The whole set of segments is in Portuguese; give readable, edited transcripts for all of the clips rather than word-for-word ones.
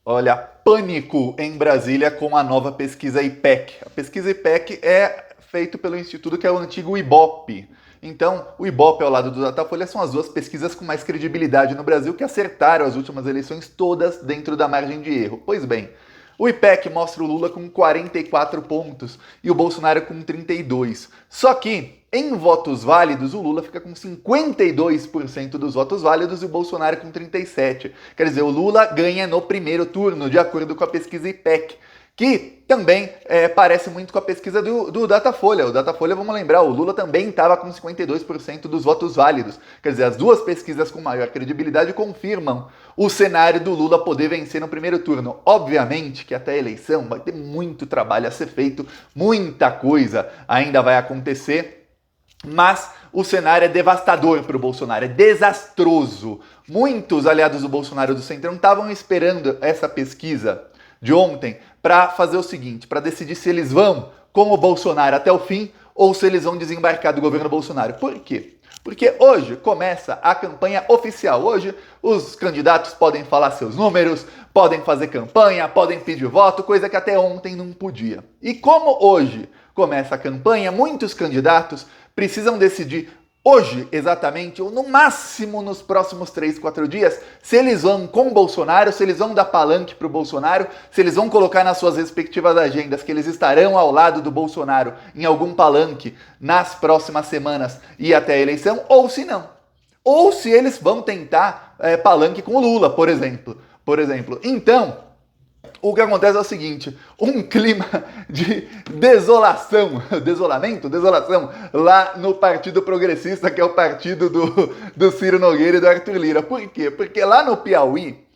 Olha, pânico em Brasília com a nova pesquisa IPEC. A pesquisa IPEC é feita pelo instituto que é o antigo IBOP. Então, o IBOP ao lado do Datafolha são as duas pesquisas com mais credibilidade no Brasil que acertaram as últimas eleições todas dentro da margem de erro. Pois bem, o IPEC mostra o Lula com 44 pontos e o Bolsonaro com 32. Só que, em votos válidos, o Lula fica com 52% dos votos válidos e o Bolsonaro com 37%. Quer dizer, o Lula ganha no primeiro turno, de acordo com a pesquisa IPEC, que também parece muito com a pesquisa do Datafolha. O Datafolha, vamos lembrar, o Lula também estava com 52% dos votos válidos. Quer dizer, as duas pesquisas com maior credibilidade confirmam o cenário do Lula poder vencer no primeiro turno. Obviamente que até a eleição vai ter muito trabalho a ser feito, muita coisa ainda vai acontecer, mas o cenário é devastador para o Bolsonaro, é desastroso. Muitos aliados do Bolsonaro do Centrão estavam esperando essa pesquisa de ontem para fazer o seguinte, para decidir se eles vão com o Bolsonaro até o fim ou se eles vão desembarcar do governo Bolsonaro. Por quê? Porque hoje começa a campanha oficial. Hoje os candidatos podem falar seus números, podem fazer campanha, podem pedir voto, coisa que até ontem não podia. E como hoje começa a campanha, muitos candidatos precisam decidir hoje, exatamente, ou no máximo nos próximos 3, 4 dias, se eles vão com o Bolsonaro, se eles vão dar palanque para o Bolsonaro, se eles vão colocar nas suas respectivas agendas que eles estarão ao lado do Bolsonaro em algum palanque nas próximas semanas e até a eleição, ou se não. Ou se eles vão tentar palanque com o Lula, por exemplo. Então, o que acontece é o seguinte, um clima de desolação, lá no Partido Progressista, que é o partido do Ciro Nogueira e do Arthur Lira. Por quê? Porque lá no Piauí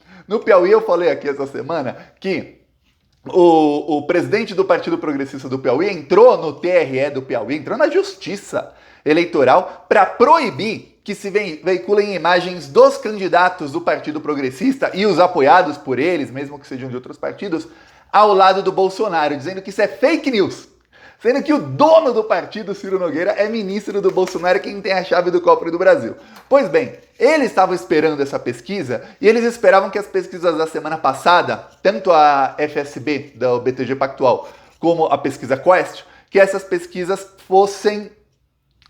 eu falei aqui essa semana que o presidente do Partido Progressista do Piauí entrou no TRE do Piauí, entrou na Justiça Eleitoral para proibir que se veiculem imagens dos candidatos do Partido Progressista e os apoiados por eles, mesmo que sejam de outros partidos, ao lado do Bolsonaro, dizendo que isso é fake news. Sendo que o dono do partido, Ciro Nogueira, é ministro do Bolsonaro, quem tem a chave do cofre do Brasil. Pois bem, eles estavam esperando essa pesquisa e eles esperavam que as pesquisas da semana passada, tanto a FSB, da BTG Pactual, como a pesquisa Quest, que essas pesquisas fossem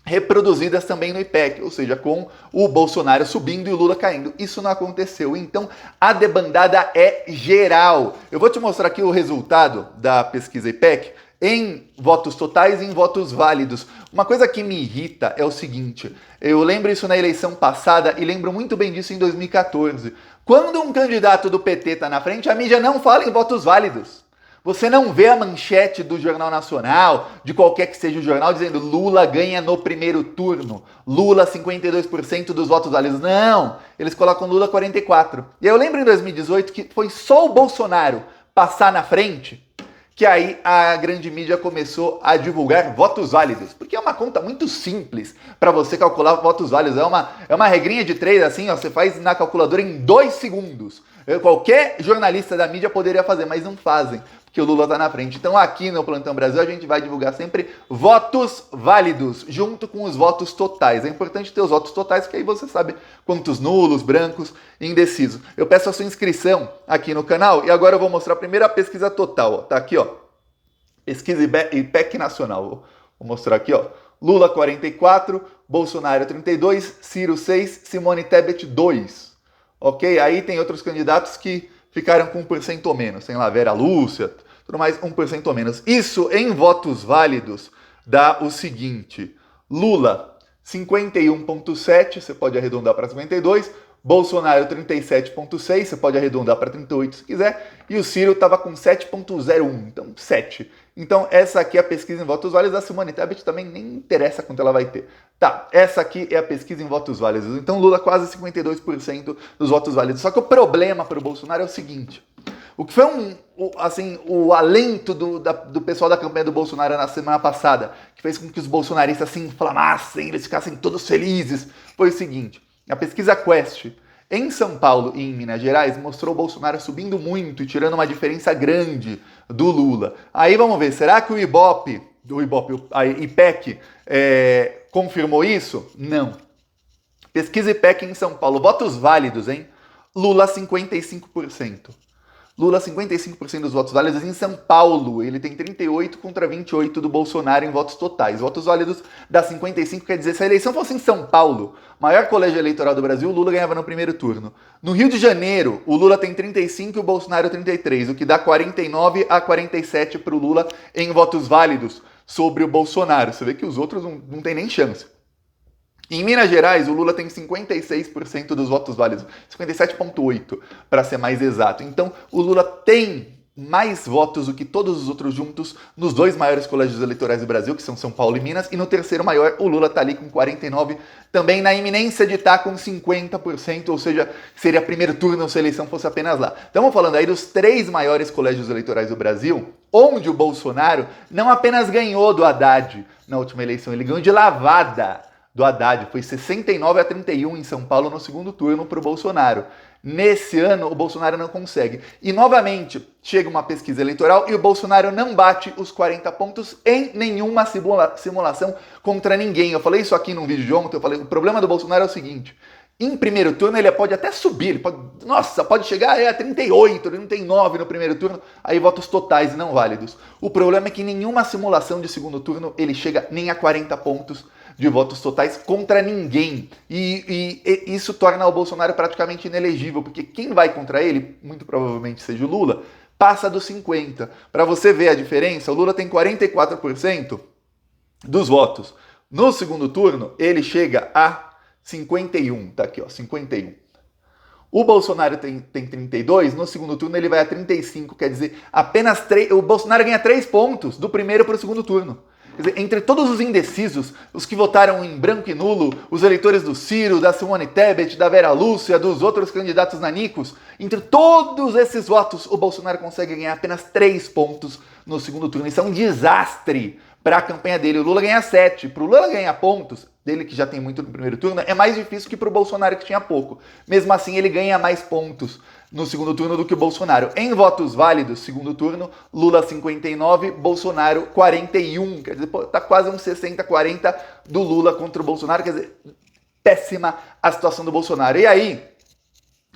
reproduzidas também no IPEC, ou seja, com o Bolsonaro subindo e o Lula caindo. Isso não aconteceu, então a debandada é geral. Eu vou te mostrar aqui o resultado da pesquisa IPEC em votos totais e em votos válidos. Uma coisa que me irrita é o seguinte, eu lembro isso na eleição passada e lembro muito bem disso em 2014. Quando um candidato do PT está na frente, a mídia não fala em votos válidos. Você não vê a manchete do Jornal Nacional, de qualquer que seja o jornal, dizendo Lula ganha no primeiro turno, Lula 52% dos votos válidos. Não, eles colocam Lula 44%. E eu lembro em 2018 que foi só o Bolsonaro passar na frente que aí a grande mídia começou a divulgar votos válidos, porque é uma conta muito simples para você calcular votos válidos, é uma regrinha de 3 assim, ó, você faz na calculadora em 2 segundos. Qualquer jornalista da mídia poderia fazer, mas não fazem, porque o Lula está na frente. Então aqui no Plantão Brasil a gente vai divulgar sempre votos válidos, junto com os votos totais. É importante ter os votos totais, que aí você sabe quantos nulos, brancos, indecisos. Eu peço a sua inscrição aqui no canal e agora eu vou mostrar primeiro a pesquisa total. Ó. Tá aqui, ó. Pesquisa IPEC Nacional. Vou mostrar aqui, ó. Lula 44, Bolsonaro 32, Ciro 6, Simone Tebet 2. Ok? Aí tem outros candidatos que ficaram com 1% ou menos. Tem lá Vera Lúcia, tudo mais, 1% ou menos. Isso em votos válidos dá o seguinte: Lula 51,7, você pode arredondar para 52, Bolsonaro 37,6, você pode arredondar para 38 se quiser, e o Ciro estava com 7,01, então 7. Então essa aqui é a pesquisa em votos válidos, a Simone Tebet também nem interessa quanto ela vai ter. Tá, essa aqui é a pesquisa em votos válidos, então Lula quase 52% dos votos válidos. Só que o problema para o Bolsonaro é o seguinte, o que foi o alento do pessoal da campanha do Bolsonaro na semana passada, que fez com que os bolsonaristas se inflamassem, eles ficassem todos felizes, foi o seguinte: a pesquisa Quest em São Paulo e em Minas Gerais mostrou o Bolsonaro subindo muito e tirando uma diferença grande do Lula. Aí vamos ver, será que a IPEC confirmou isso? Não. Pesquisa IPEC em São Paulo, votos válidos, hein? Lula 55%. Lula 55% dos votos válidos em São Paulo. Ele tem 38 contra 28 do Bolsonaro em votos totais. Votos válidos dá 55, quer dizer, se a eleição fosse em São Paulo, maior colégio eleitoral do Brasil, o Lula ganhava no primeiro turno. No Rio de Janeiro, o Lula tem 35 e o Bolsonaro 33, o que dá 49 a 47 para o Lula em votos válidos sobre o Bolsonaro. Você vê que os outros não tem nem chance. Em Minas Gerais, o Lula tem 56% dos votos válidos, 57,8% para ser mais exato. Então, o Lula tem mais votos do que todos os outros juntos nos dois maiores colégios eleitorais do Brasil, que são São Paulo e Minas, e no terceiro maior, o Lula está ali com 49%, também na iminência de estar com 50%, ou seja, seria primeiro turno se a eleição fosse apenas lá. Estamos falando aí dos três maiores colégios eleitorais do Brasil, onde o Bolsonaro não apenas ganhou do Haddad na última eleição, ele ganhou de lavada do Haddad, foi 69 a 31 em São Paulo no segundo turno para o Bolsonaro. Nesse ano, o Bolsonaro não consegue. E, novamente, chega uma pesquisa eleitoral e o Bolsonaro não bate os 40 pontos em nenhuma simulação contra ninguém. Eu falei isso aqui num vídeo de ontem, eu falei, o problema do Bolsonaro é o seguinte, em primeiro turno ele pode até subir, ele pode chegar a 38, 39 no primeiro turno, aí votos totais e não válidos. O problema é que em nenhuma simulação de segundo turno ele chega nem a 40 pontos de votos totais contra ninguém. E isso torna o Bolsonaro praticamente inelegível, porque quem vai contra ele, muito provavelmente seja o Lula, passa dos 50%. Para você ver a diferença, o Lula tem 44% dos votos. No segundo turno, ele chega a 51%. Tá aqui, ó, 51%. O Bolsonaro tem 32%, no segundo turno ele vai a 35%, quer dizer, apenas 3%. O Bolsonaro ganha 3 pontos do primeiro para o segundo turno. Quer dizer, entre todos os indecisos, os que votaram em branco e nulo, os eleitores do Ciro, da Simone Tebet, da Vera Lúcia, dos outros candidatos nanicos, entre todos esses votos, o Bolsonaro consegue ganhar apenas 3 pontos no segundo turno. Isso é um desastre para a campanha dele. O Lula ganha 7. Para o Lula ganhar pontos, dele que já tem muito no primeiro turno, é mais difícil que para o Bolsonaro que tinha pouco. Mesmo assim, ele ganha mais pontos no segundo turno do que o Bolsonaro. Em votos válidos, segundo turno, Lula 59, Bolsonaro 41. Quer dizer, tá quase uns 60-40 do Lula contra o Bolsonaro. Quer dizer, péssima a situação do Bolsonaro. E aí,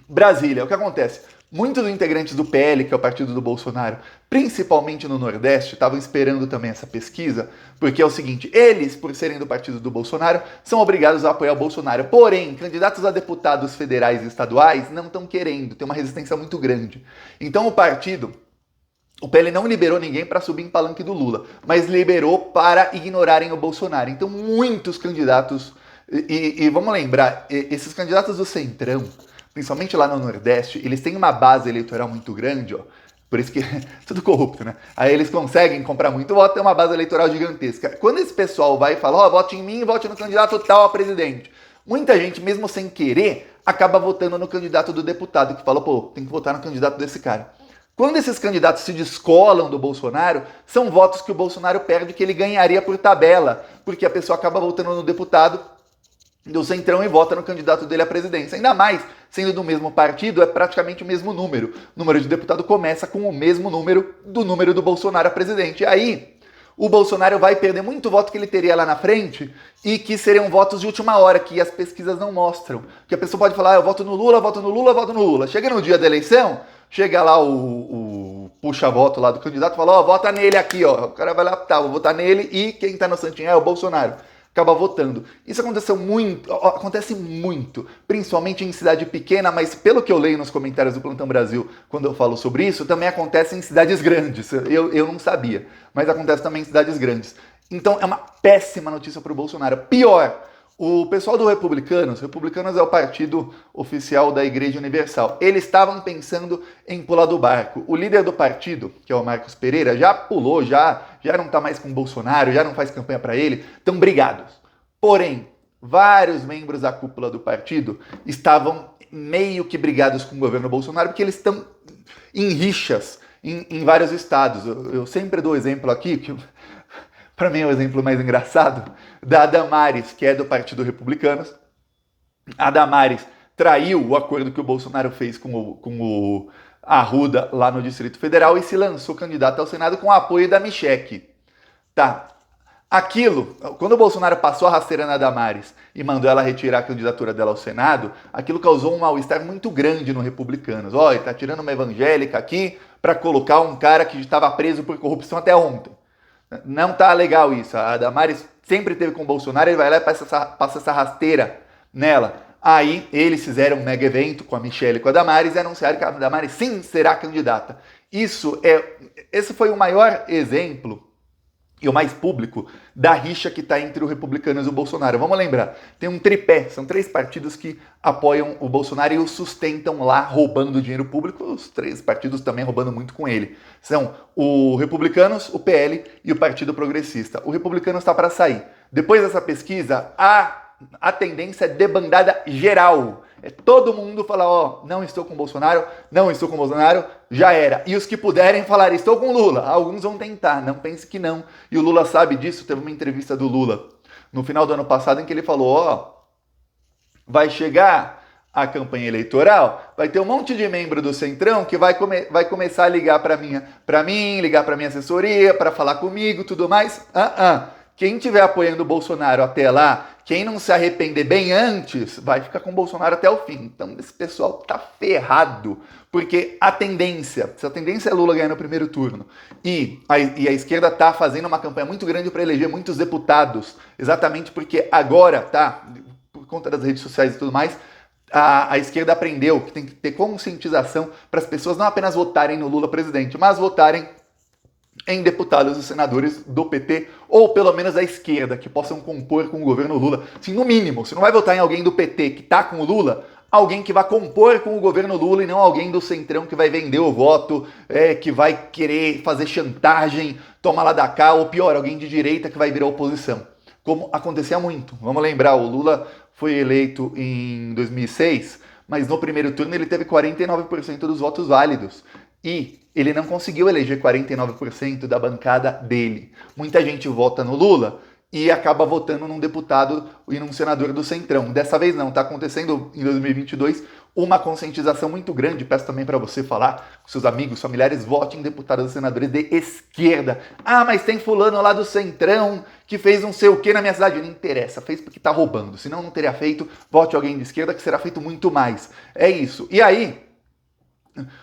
Brasília, o que acontece? Muitos integrantes do PL, que é o partido do Bolsonaro, principalmente no Nordeste, estavam esperando também essa pesquisa, porque é o seguinte, eles, por serem do partido do Bolsonaro, são obrigados a apoiar o Bolsonaro. Porém, candidatos a deputados federais e estaduais não estão querendo, tem uma resistência muito grande. Então o PL não liberou ninguém para subir em palanque do Lula, mas liberou para ignorarem o Bolsonaro. Então muitos candidatos, e vamos lembrar, esses candidatos do Centrão, principalmente lá no Nordeste, eles têm uma base eleitoral muito grande, ó. Por isso que tudo corrupto, né? Aí eles conseguem comprar muito voto, tem uma base eleitoral gigantesca. Quando esse pessoal vai e fala, ó, vote em mim, vote no candidato tal a presidente, muita gente, mesmo sem querer, acaba votando no candidato do deputado, que fala, pô, tem que votar no candidato desse cara. Quando esses candidatos se descolam do Bolsonaro, são votos que o Bolsonaro perde, que ele ganharia por tabela, porque a pessoa acaba votando no deputado do Centrão e vota no candidato dele à presidência. Ainda mais, sendo do mesmo partido, é praticamente o mesmo número. O número de deputado começa com o mesmo número do Bolsonaro a presidente. E aí, o Bolsonaro vai perder muito voto que ele teria lá na frente e que seriam votos de última hora, que as pesquisas não mostram. Que a pessoa pode falar, eu voto no Lula, voto no Lula, voto no Lula. Chega no dia da eleição, chega lá o puxa-voto lá do candidato e fala, ó, vota nele aqui, ó. O cara vai lá, tá, vou votar nele e quem tá no santinho é o Bolsonaro. Acaba votando. Isso acontece muito, principalmente em cidade pequena, mas pelo que eu leio nos comentários do Plantão Brasil, quando eu falo sobre isso, também acontece em cidades grandes. Eu não sabia, mas acontece também em cidades grandes. Então é uma péssima notícia para o Bolsonaro. Pior, o pessoal do Republicanos é o partido oficial da Igreja Universal, eles estavam pensando em pular do barco. O líder do partido, que é o Marcos Pereira, já pulou, já não está mais com o Bolsonaro, já não faz campanha para ele, estão brigados. Porém, vários membros da cúpula do partido estavam meio que brigados com o governo Bolsonaro, porque eles estão em rixas em vários estados. Eu sempre dou exemplo aqui, que para mim é o exemplo mais engraçado, da Damares, que é do Partido Republicanos. A Damares traiu o acordo que o Bolsonaro fez com o Arruda lá no Distrito Federal e se lançou candidata ao Senado com o apoio da Michelle. Tá. Aquilo, quando o Bolsonaro passou a rasteira na Damares e mandou ela retirar a candidatura dela ao Senado, aquilo causou um mal-estar muito grande no Republicanos. Ó, ele tá tirando uma evangélica aqui para colocar um cara que estava preso por corrupção até ontem. Não tá legal isso. A Damares sempre teve com o Bolsonaro, ele vai lá e passa essa rasteira nela. Aí eles fizeram um mega evento com a Michelle e com a Damares e anunciaram que a Damares sim será candidata. Esse foi o maior exemplo e o mais público da rixa que está entre os republicanos e o Bolsonaro. Vamos lembrar, tem um tripé, são 3 partidos que apoiam o Bolsonaro e o sustentam lá roubando dinheiro público, os 3 partidos também roubando muito com ele. São o Republicanos, o PL e o Partido Progressista. O Republicanos está para sair. Depois dessa pesquisa, a tendência é debandada geral. É todo mundo falar, ó, não estou com o Bolsonaro, não estou com o Bolsonaro, já era. E os que puderem falar, estou com o Lula. Alguns vão tentar, não pense que não. E o Lula sabe disso, teve uma entrevista do Lula no final do ano passado em que ele falou, ó, vai chegar a campanha eleitoral, vai ter um monte de membro do Centrão que vai começar a ligar para mim, ligar para minha assessoria, para falar comigo, tudo mais. Quem estiver apoiando o Bolsonaro até lá, quem não se arrepender bem antes, vai ficar com o Bolsonaro até o fim. Então esse pessoal tá ferrado, porque se a tendência é Lula ganhar no primeiro turno e a esquerda tá fazendo uma campanha muito grande para eleger muitos deputados, exatamente porque agora, por conta das redes sociais e tudo mais, a esquerda aprendeu que tem que ter conscientização para as pessoas não apenas votarem no Lula presidente, mas votarem em deputados e senadores do PT, ou pelo menos da esquerda, que possam compor com o governo Lula. Assim, no mínimo, se não vai votar em alguém do PT que tá com o Lula, alguém que vai compor com o governo Lula e não alguém do Centrão que vai vender o voto, que vai querer fazer chantagem, toma lá da cá, ou pior, alguém de direita que vai virar oposição. Como acontecia muito. Vamos lembrar, o Lula foi eleito em 2006, mas no primeiro turno ele teve 49% dos votos válidos. E ele não conseguiu eleger 49% da bancada dele. Muita gente vota no Lula e acaba votando num deputado e num senador do Centrão. Dessa vez não, está acontecendo em 2022 uma conscientização muito grande. Peço também para você falar com seus amigos, familiares, votem em deputados e senadores de esquerda. Ah, mas tem fulano lá do Centrão que fez não sei o que na minha cidade. Não interessa, fez porque está roubando. Senão não teria feito, vote alguém de esquerda que será feito muito mais. É isso. E aí,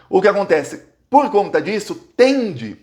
o que acontece? Por conta disso, tende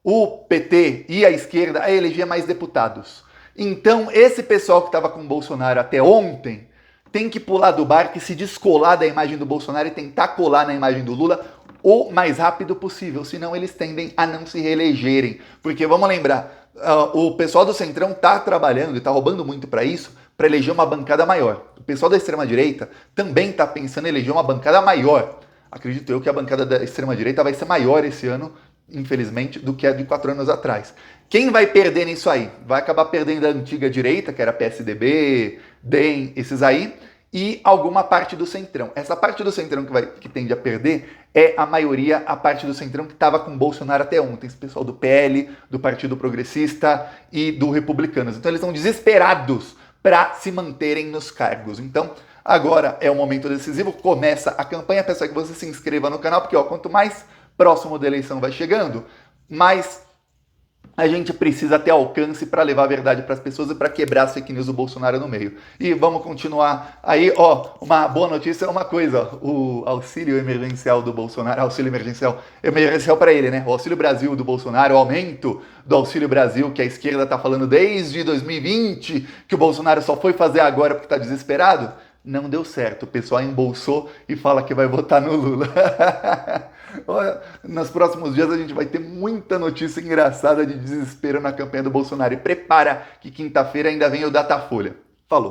o PT e a esquerda a eleger mais deputados. Então, esse pessoal que estava com o Bolsonaro até ontem tem que pular do barco e se descolar da imagem do Bolsonaro e tentar colar na imagem do Lula o mais rápido possível, senão eles tendem a não se reelegerem. Porque, vamos lembrar, o pessoal do Centrão está trabalhando e está roubando muito para isso, para eleger uma bancada maior. O pessoal da extrema-direita também está pensando em eleger uma bancada maior. Acredito eu que a bancada da extrema-direita vai ser maior esse ano, infelizmente, do que a de 4 anos atrás. Quem vai perder nisso aí? Vai acabar perdendo a antiga direita, que era PSDB, DEM, esses aí, e alguma parte do Centrão. Essa parte do Centrão que tende a perder é a maioria, a parte do Centrão que estava com o Bolsonaro até ontem. Esse pessoal do PL, do Partido Progressista e do Republicanos. Então eles estão desesperados para se manterem nos cargos. Então, agora é o momento decisivo, começa a campanha. Peço que você se inscreva no canal, porque quanto mais próximo da eleição vai chegando, mais a gente precisa ter alcance para levar a verdade para as pessoas e para quebrar as fake news do Bolsonaro no meio. E vamos continuar aí, uma boa notícia é uma coisa, o auxílio emergencial do Bolsonaro, auxílio emergencial para ele, né? O Auxílio Brasil do Bolsonaro, o aumento do Auxílio Brasil, que a esquerda está falando desde 2020, que o Bolsonaro só foi fazer agora porque está desesperado. Não deu certo, o pessoal embolsou e fala que vai votar no Lula. Nos próximos dias a gente vai ter muita notícia engraçada de desespero na campanha do Bolsonaro. E prepara que quinta-feira ainda vem o Datafolha. Falou!